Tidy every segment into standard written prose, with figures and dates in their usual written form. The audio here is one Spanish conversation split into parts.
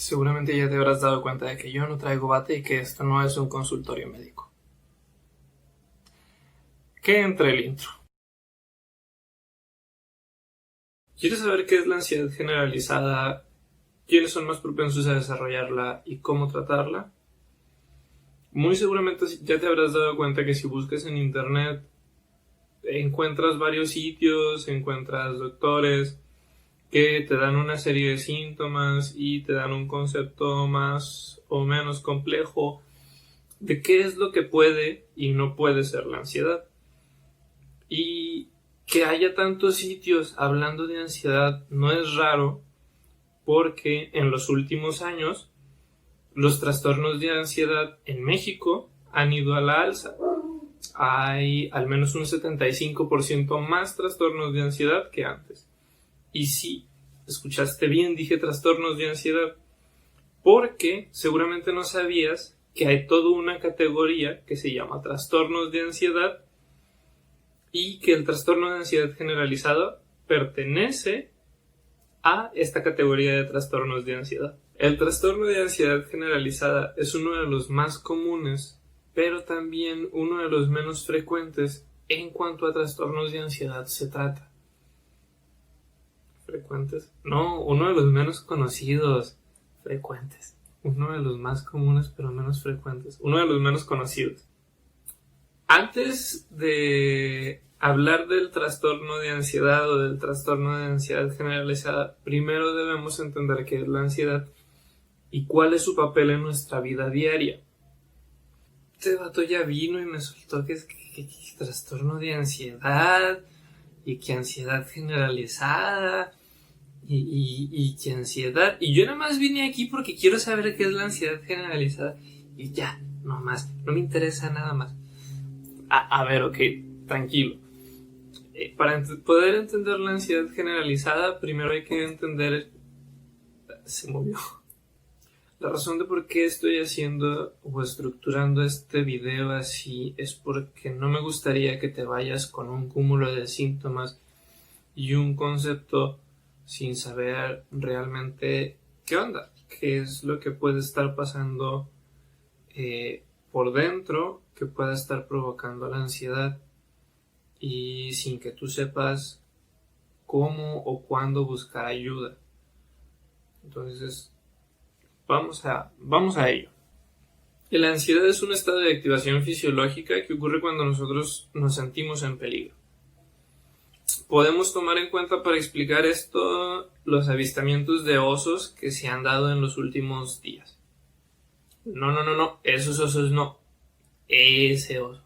Seguramente ya te habrás dado cuenta de que yo no traigo bate y que esto no es un consultorio médico. ¿Qué entre el intro? ¿Quieres saber qué es la ansiedad generalizada? ¿Quiénes son más propensos a desarrollarla y cómo tratarla? Muy seguramente ya te habrás dado cuenta que si buscas en internet encuentras varios sitios, encuentras doctores que te dan una serie de síntomas y te dan un concepto más o menos complejo de qué es lo que puede y no puede ser la ansiedad. Y que haya tantos sitios hablando de ansiedad no es raro, porque en los últimos años los trastornos de ansiedad en México han ido a la alza. Hay al menos un 75% más trastornos de ansiedad que antes. Y sí, escuchaste bien, dije trastornos de ansiedad, porque seguramente no sabías que hay toda una categoría que se llama trastornos de ansiedad y que el trastorno de ansiedad generalizada pertenece a esta categoría de trastornos de ansiedad. El trastorno de ansiedad generalizada es uno de los más comunes, pero también uno de los menos frecuentes en cuanto a trastornos de ansiedad se trata. ¿Frecuentes? No, uno de los menos conocidos. Frecuentes. Uno de los más comunes, pero menos frecuentes. Uno de los menos conocidos. Antes de hablar del trastorno de ansiedad o del trastorno de ansiedad generalizada, primero debemos entender qué es la ansiedad y cuál es su papel en nuestra vida diaria. Este vato ya vino y me soltó que es trastorno de ansiedad y que ansiedad generalizada y que ansiedad. Y yo nada más vine aquí porque quiero saber qué es la ansiedad generalizada y ya, no más, no me interesa nada más. A ver, ok, tranquilo. Para poder entender la ansiedad generalizada, primero hay que entender... Se movió. La razón de por qué estoy haciendo o estructurando este video así es porque no me gustaría que te vayas con un cúmulo de síntomas y un concepto sin saber realmente qué onda, qué es lo que puede estar pasando por dentro, que pueda estar provocando la ansiedad, y sin que tú sepas cómo o cuándo buscar ayuda. Entonces, vamos a ello. La ansiedad es un estado de activación fisiológica que ocurre cuando nosotros nos sentimos en peligro. Podemos tomar en cuenta para explicar esto los avistamientos de osos que se han dado en los últimos días. No, esos osos no, ese oso.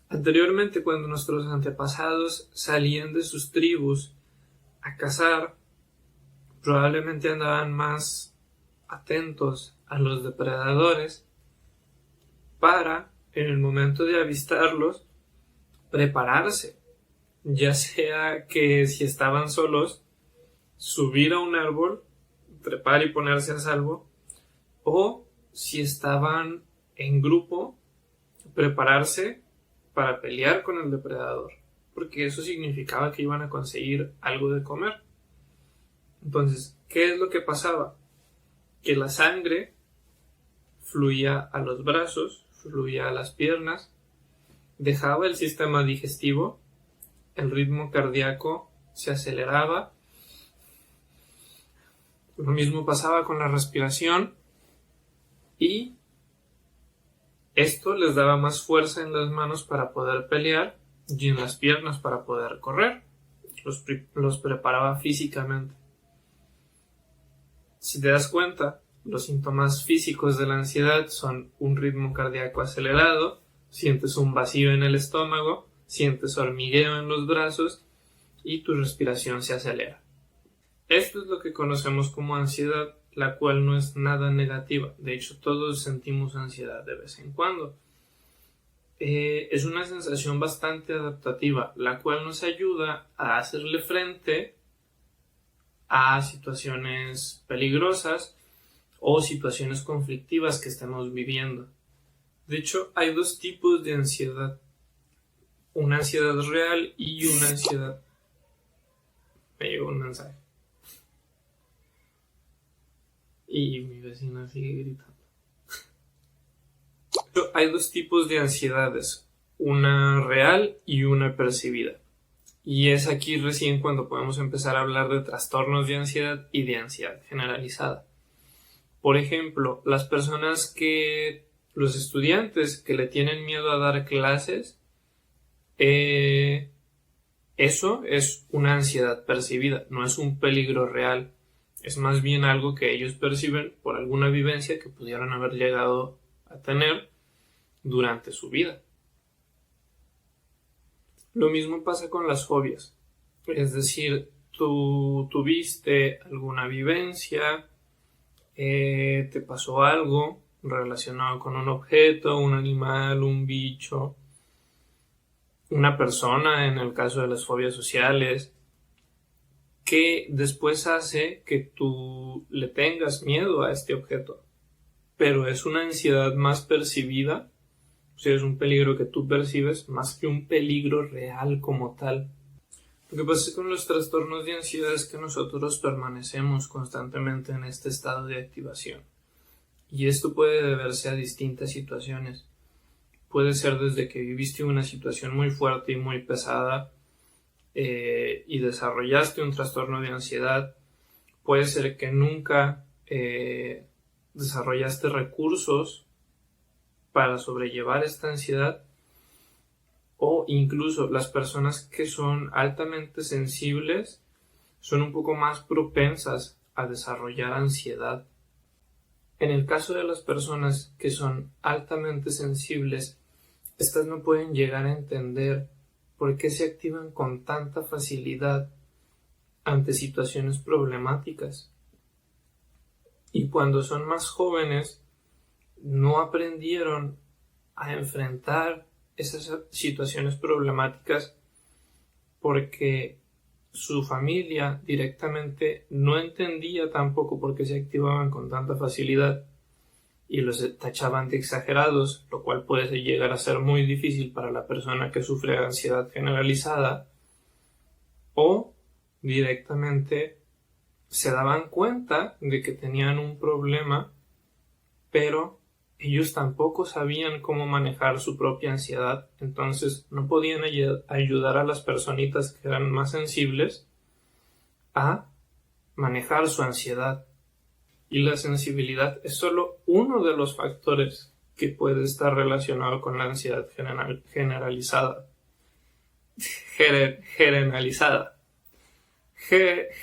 Anteriormente, cuando nuestros antepasados salían de sus tribus a cazar, probablemente andaban más atentos a los depredadores para, en el momento de avistarlos, prepararse, ya sea que si estaban solos, subir a un árbol, trepar y ponerse a salvo, o si estaban en grupo, prepararse para pelear con el depredador, porque eso significaba que iban a conseguir algo de comer. Entonces, ¿qué es lo que pasaba? Que la sangre fluía a los brazos, fluía a las piernas, dejaba el sistema digestivo, el ritmo cardíaco se aceleraba, lo mismo pasaba con la respiración y esto les daba más fuerza en las manos para poder pelear y en las piernas para poder correr. Los preparaba físicamente. Si te das cuenta, los síntomas físicos de la ansiedad son un ritmo cardíaco acelerado, sientes un vacío en el estómago, sientes hormigueo en los brazos y tu respiración se acelera. Esto es lo que conocemos como ansiedad, la cual no es nada negativa. De hecho, todos sentimos ansiedad de vez en cuando. Es una sensación bastante adaptativa, la cual nos ayuda a hacerle frente a situaciones peligrosas o situaciones conflictivas que estemos viviendo. De hecho, hay dos tipos de ansiedad. Una ansiedad real y una ansiedad... Me llegó un mensaje. Y mi vecina sigue gritando. Hay dos tipos de ansiedades. Una real y una percibida. Y es aquí recién cuando podemos empezar a hablar de trastornos de ansiedad y de ansiedad generalizada. Por ejemplo, los estudiantes que le tienen miedo a dar clases, eso es una ansiedad percibida, no es un peligro real. Es más bien algo que ellos perciben por alguna vivencia que pudieron haber llegado a tener durante su vida. Lo mismo pasa con las fobias. Es decir, tú tuviste alguna vivencia, te pasó algo relacionado con un objeto, un animal, un bicho, una persona, en el caso de las fobias sociales, que después hace que tú le tengas miedo a este objeto. Pero es una ansiedad más percibida, o sea, es un peligro que tú percibes más que un peligro real como tal. Lo que pasa con los trastornos de ansiedad es que nosotros permanecemos constantemente en este estado de activación. Y esto puede deberse a distintas situaciones. Puede ser desde que viviste una situación muy fuerte y muy pesada y desarrollaste un trastorno de ansiedad. Puede ser que nunca desarrollaste recursos para sobrellevar esta ansiedad, o incluso las personas que son altamente sensibles son un poco más propensas a desarrollar ansiedad. En el caso de las personas que son altamente sensibles, estas no pueden llegar a entender por qué se activan con tanta facilidad ante situaciones problemáticas. Y cuando son más jóvenes, no aprendieron a enfrentar esas situaciones problemáticas porque su familia directamente no entendía tampoco por qué se activaban con tanta facilidad y los tachaban de exagerados, lo cual puede llegar a ser muy difícil para la persona que sufre ansiedad generalizada, o directamente se daban cuenta de que tenían un problema, pero ellos tampoco sabían cómo manejar su propia ansiedad, entonces no podían ayudar a las personitas que eran más sensibles a manejar su ansiedad. Y la sensibilidad es solo uno de los factores que puede estar relacionado con la ansiedad generalizada.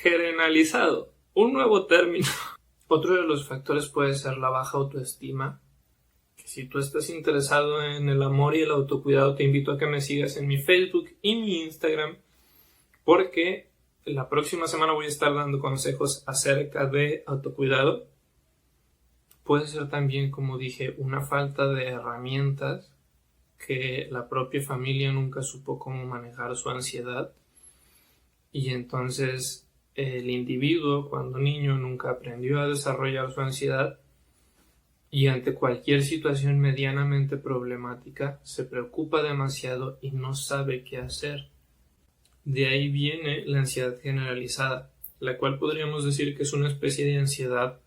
Generalizado. Un nuevo término. Otro de los factores puede ser la baja autoestima. Si tú estás interesado en el amor y el autocuidado, te invito a que me sigas en mi Facebook y mi Instagram, porque la próxima semana voy a estar dando consejos acerca de autocuidado. Puede ser también, como dije, una falta de herramientas, que la propia familia nunca supo cómo manejar su ansiedad, y entonces el individuo, cuando niño, nunca aprendió a desarrollar su ansiedad, y ante cualquier situación medianamente problemática se preocupa demasiado y no sabe qué hacer. De ahí viene la ansiedad generalizada, la cual podríamos decir que es una especie de ansiedad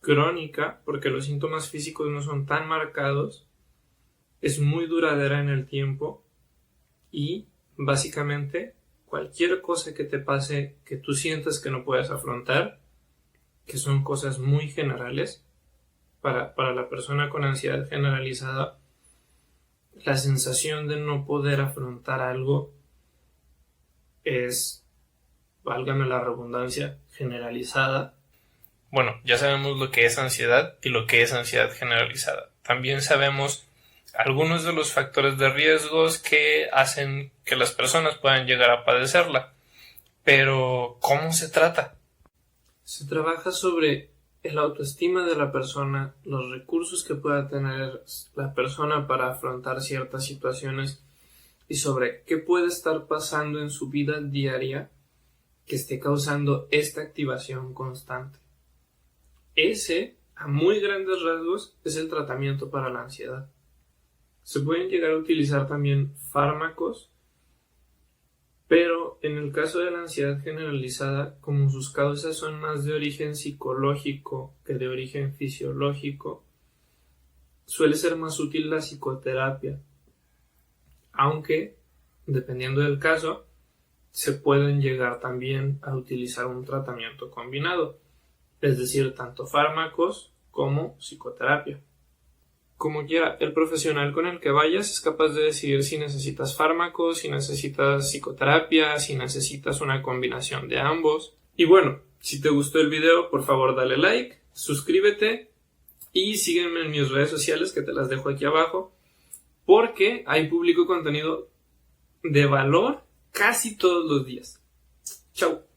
crónica, porque los síntomas físicos no son tan marcados, es muy duradera en el tiempo y básicamente cualquier cosa que te pase que tú sientas que no puedes afrontar, que son cosas muy generales, para la persona con ansiedad generalizada, la sensación de no poder afrontar algo es, válgame la redundancia, generalizada. Bueno, ya sabemos lo que es ansiedad y lo que es ansiedad generalizada. También sabemos algunos de los factores de riesgos que hacen que las personas puedan llegar a padecerla. Pero, ¿cómo se trata? Se trabaja sobre la autoestima de la persona, los recursos que pueda tener la persona para afrontar ciertas situaciones y sobre qué puede estar pasando en su vida diaria que esté causando esta activación constante. Ese, a muy grandes rasgos, es el tratamiento para la ansiedad. Se pueden llegar a utilizar también fármacos, pero en el caso de la ansiedad generalizada, como sus causas son más de origen psicológico que de origen fisiológico, suele ser más útil la psicoterapia, aunque, dependiendo del caso, se pueden llegar también a utilizar un tratamiento combinado, es decir, tanto fármacos como psicoterapia. Como quiera, el profesional con el que vayas es capaz de decidir si necesitas fármacos, si necesitas psicoterapia, si necesitas una combinación de ambos. Y bueno, si te gustó el video, por favor dale like, suscríbete y sígueme en mis redes sociales que te las dejo aquí abajo, porque ahí publico contenido de valor casi todos los días. Chao.